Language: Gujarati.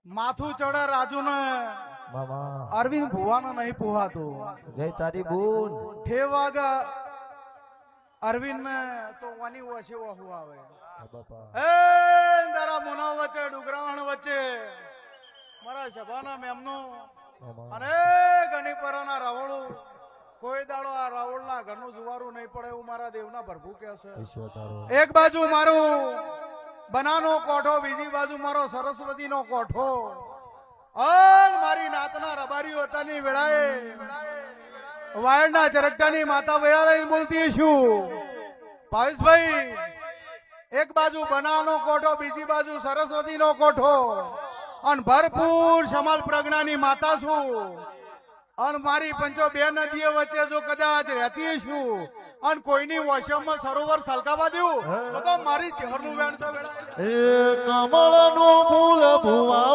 માથું ચડે રાજુ ને મામા અરવિંદ ભુવાનો નહીં પોહાતું. જય તારી બૂન ઠે વાગા અરવિંદ ને તો વાની વસે વહુ આવે. બાપા એ તારા મોના વચ્ચે ડુગરાવણ વચ્ચે મારા સભાના મેમનો મામા અને ગણીપરાના રાવળું કોઈ દાડો આ રાવળના ઘરનું જુવારું નહીં પડે એવું મારા દેવના પ્રભુ કહે છે. ઈશ્વર તારો એક બાજુ મારું બનાનો કોઠો, બીજી બાજુ મારો સરસ્વતીનો કોઠો, અને મારી નાતના રબારીઓ હતાની વેળાએ વાયડના ચરકટાની માતા વેળા લઈને બોલતી છું. ભાવેશભાઈ, એક બાજુ બનાનો કોઠો, બીજી બાજુ સરસ્વતીનો કોઠો, અને ભરપૂર સમાલ પ્રજ્ઞાની માતા છું, અને મારી પંચો બે નદીઓ વચ્ચે જો કદાચ રહેતી છું અને કોઈની વોશમાં સરોવર સલકાવા દેવું તો મારી ચહેરનું વેણ છે. એ કમળનું ફૂલ ભુવા